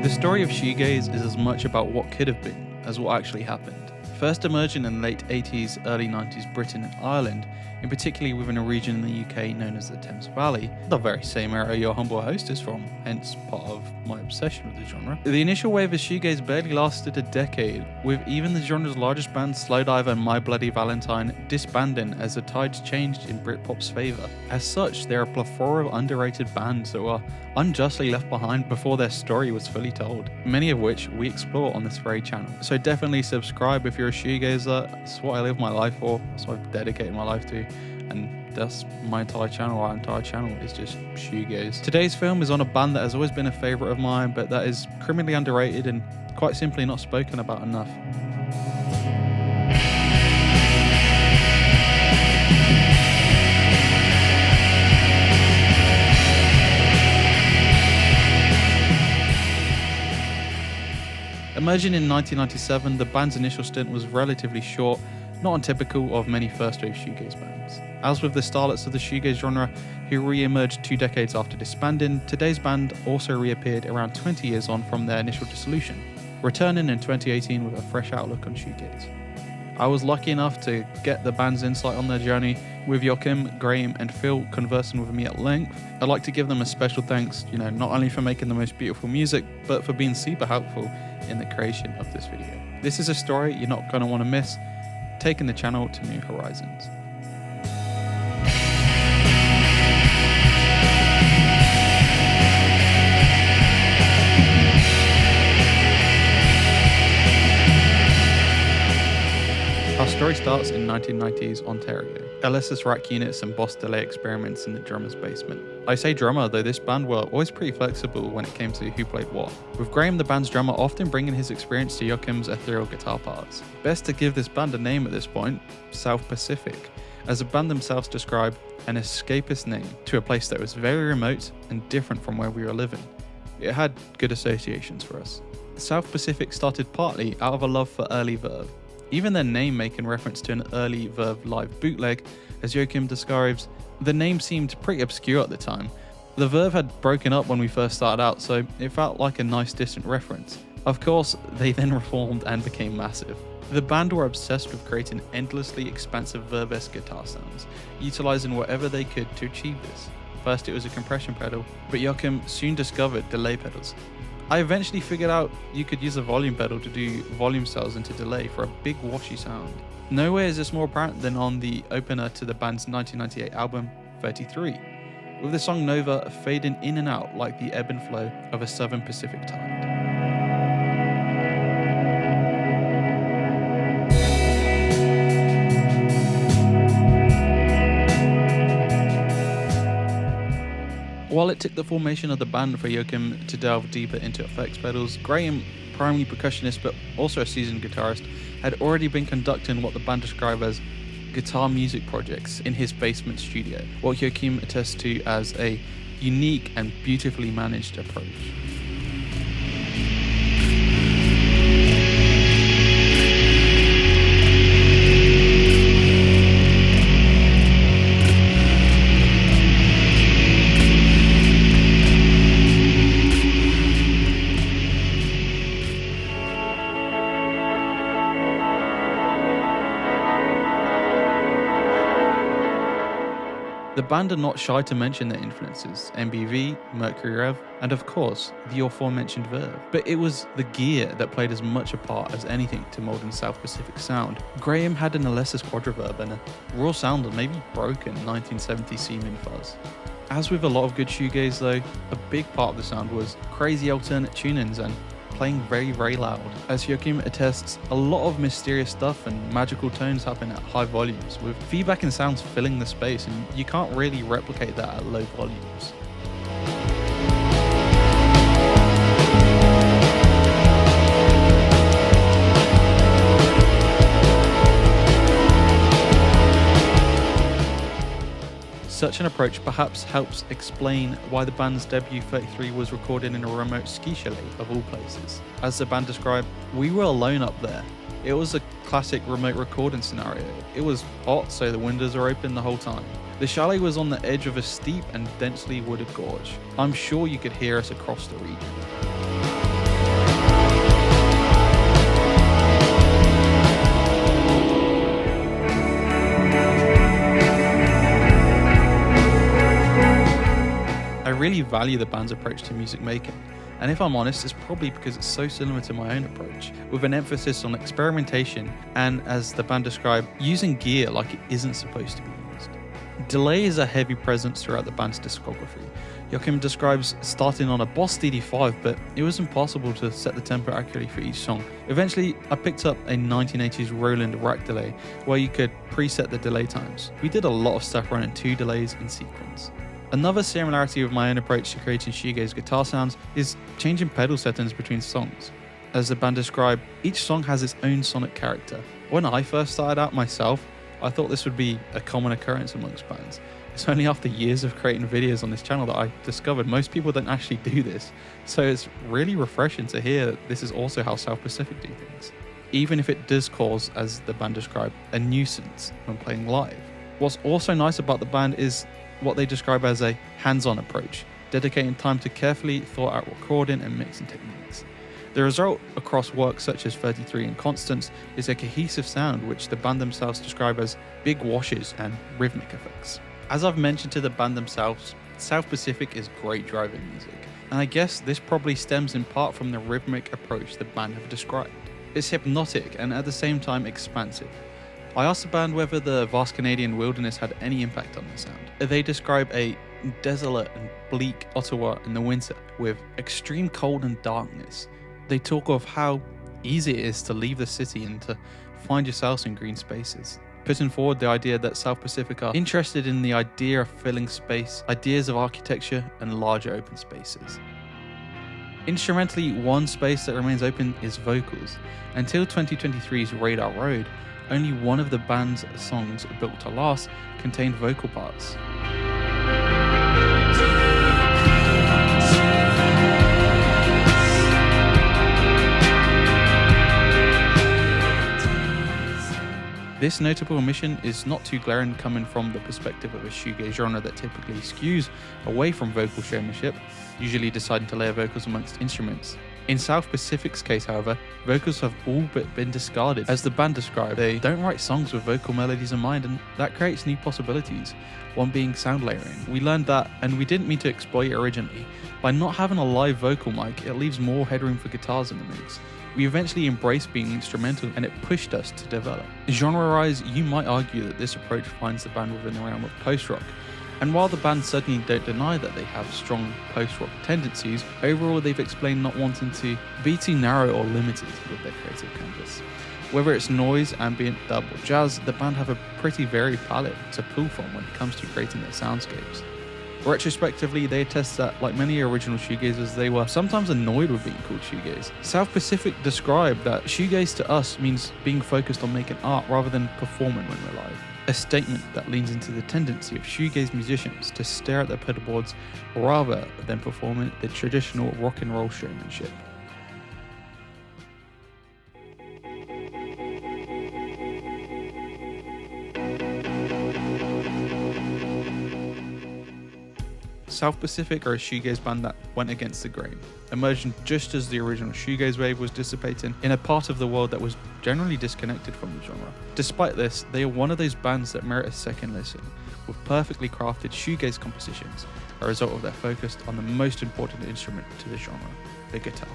The story of shoegaze is as much about what could have been as what actually happened. First emerging in the late 80s, early 90s Britain and Ireland, in particularly within a region in the UK known as the Thames Valley, the very same area your humble host is from, hence part of my obsession with the genre. The initial wave of shoegaze barely lasted a decade, with even the genre's largest bands Slowdive and My Bloody Valentine disbanding as the tides changed in Britpop's favour. As such, there are a plethora of underrated bands that were unjustly left behind before their story was fully told, many of which we explore on this very channel. So definitely subscribe if you're a shoegazer. It's what I live my life for, it's what I've dedicated my life to, and that's my entire channel. Our entire channel is just shoegaze. Today's film is on a band that has always been a favourite of mine, but that is criminally underrated and quite simply not spoken about enough. Emerging in 1997, the band's initial stint was relatively short, not untypical of many first-wave shoegaze bands. As with the starlets of the shoegaze genre, who re-emerged 2 decades after disbanding, today's band also reappeared around 20 years on from their initial dissolution, returning in 2018 with a fresh outlook on shoegaze. I was lucky enough to get the band's insight on their journey, with Joachim, Graham and Phil conversing with me at length. I'd like to give them a special thanks, not only for making the most beautiful music, but for being super helpful in the creation of this video. This is a story you're not going to want to miss, taking the channel to new horizons. Our story starts in 1990s Ontario. Alesis rack units and boss delay experiments in the drummer's basement. I say drummer, though this band were always pretty flexible when it came to who played what, with Graham, the band's drummer, often bringing his experience to Joachim's ethereal guitar parts. Best to give this band a name at this point, Southpacific, as the band themselves describe an escapist name to a place that was very remote and different from where we were living. It had good associations for us. Southpacific started partly out of a love for early verve, even their name making reference to an early Verve live bootleg. As Joachim describes, the name seemed pretty obscure at the time. The Verve had broken up when we first started out, so it felt like a nice distant reference. Of course, they then reformed and became massive. The band were obsessed with creating endlessly expansive Verve-esque guitar sounds, utilising whatever they could to achieve this. First it was a compression pedal, but Joachim soon discovered delay pedals. I eventually figured out you could use a volume pedal to do volume cells into delay for a big washy sound. Nowhere is this more apparent than on the opener to the band's 1998 album, 33, with the song Nova fading in and out like the ebb and flow of a southern Pacific tide. While it took the formation of the band for Joachim to delve deeper into effects pedals, Graham, primarily percussionist but also a seasoned guitarist, had already been conducting what the band described as guitar music projects in his basement studio, what Joachim attests to as a unique and beautifully managed approach. The band are not shy to mention their influences, MBV, Mercury Rev, and of course, the aforementioned Verve. But it was the gear that played as much a part as anything to modern South Pacific sound. Graham had an alesis quadriverb and a raw sound of maybe broken 1970s Seaman fuzz. As with a lot of good shoegaze though, a big part of the sound was crazy alternate tunings and playing very, very loud. As Joachim attests, a lot of mysterious stuff and magical tones happen at high volumes, with feedback and sounds filling the space, and you can't really replicate that at low volumes. Such an approach perhaps helps explain why the band's debut 33 was recorded in a remote ski chalet of all places. As the band described, we were alone up there. It was a classic remote recording scenario. It was hot, so the windows are open the whole time. The chalet was on the edge of a steep and densely wooded gorge. I'm sure you could hear us across the region. really value the band's approach to music making, and if I'm honest, it's probably because it's so similar to my own approach, with an emphasis on experimentation and, as the band described, using gear like it isn't supposed to be used. Delay is a heavy presence throughout the band's discography. Joachim describes starting on a Boss DD5, but it was impossible to set the tempo accurately for each song. Eventually, I picked up a 1980s Roland rack delay where you could preset the delay times. We did a lot of stuff running 2 delays in sequence. Another similarity with my own approach to creating shoegaze guitar sounds is changing pedal settings between songs. As the band described, each song has its own sonic character. When I first started out myself, I thought this would be a common occurrence amongst bands. It's only after years of creating videos on this channel that I discovered most people don't actually do this, so it's really refreshing to hear that this is also how South Pacific do things, even if it does cause, as the band described, a nuisance when playing live. What's also nice about the band is what they describe as a hands-on approach, dedicating time to carefully thought out recording and mixing techniques. The result across works such as 33 and Constance is a cohesive sound which the band themselves describe as big washes and rhythmic effects. As I've mentioned to the band themselves, South Pacific is great driving music, and I guess this probably stems in part from the rhythmic approach the band have described. It's hypnotic and at the same time expansive. I asked the band whether the vast Canadian wilderness had any impact on the sound. They describe a desolate and bleak Ottawa in the winter with extreme cold and darkness. They talk of how easy it is to leave the city and to find yourselves in green spaces, putting forward the idea that South Pacific are interested in the idea of filling space, ideas of architecture, and larger open spaces. Instrumentally, one space that remains open is vocals. Until 2023's Radar Road, only one of the band's songs, Built to Last, contained vocal parts. This notable omission is not too glaring coming from the perspective of a shoegaze genre that typically skews away from vocal showmanship, usually deciding to layer vocals amongst instruments. In South Pacific's case, however, vocals have all but been discarded. As the band described, they don't write songs with vocal melodies in mind, and that creates new possibilities, one being sound layering. We learned that, and we didn't mean to exploit it originally. By not having a live vocal mic, it leaves more headroom for guitars in the mix. We eventually embraced being instrumental, and it pushed us to develop. Genre-wise, you might argue that this approach finds the band within the realm of post-rock. And while the band certainly don't deny that they have strong post-rock tendencies, overall they've explained not wanting to be too narrow or limited with their creative canvas. Whether it's noise, ambient, dub or jazz, the band have a pretty varied palette to pull from when it comes to creating their soundscapes. Retrospectively, they attest that, like many original shoegazers, they were sometimes annoyed with being called shoegaze. South Pacific described that shoegaze to us means being focused on making art rather than performing when we're live. A statement that leans into the tendency of shoegaze musicians to stare at their pedal boards rather than performing the traditional rock and roll showmanship. South Pacific are a shoegaze band that went against the grain, emerging just as the original shoegaze wave was dissipating in a part of the world that was generally disconnected from the genre. Despite this, they are one of those bands that merit a second listen, with perfectly crafted shoegaze compositions, a result of their focus on the most important instrument to the genre, the guitar.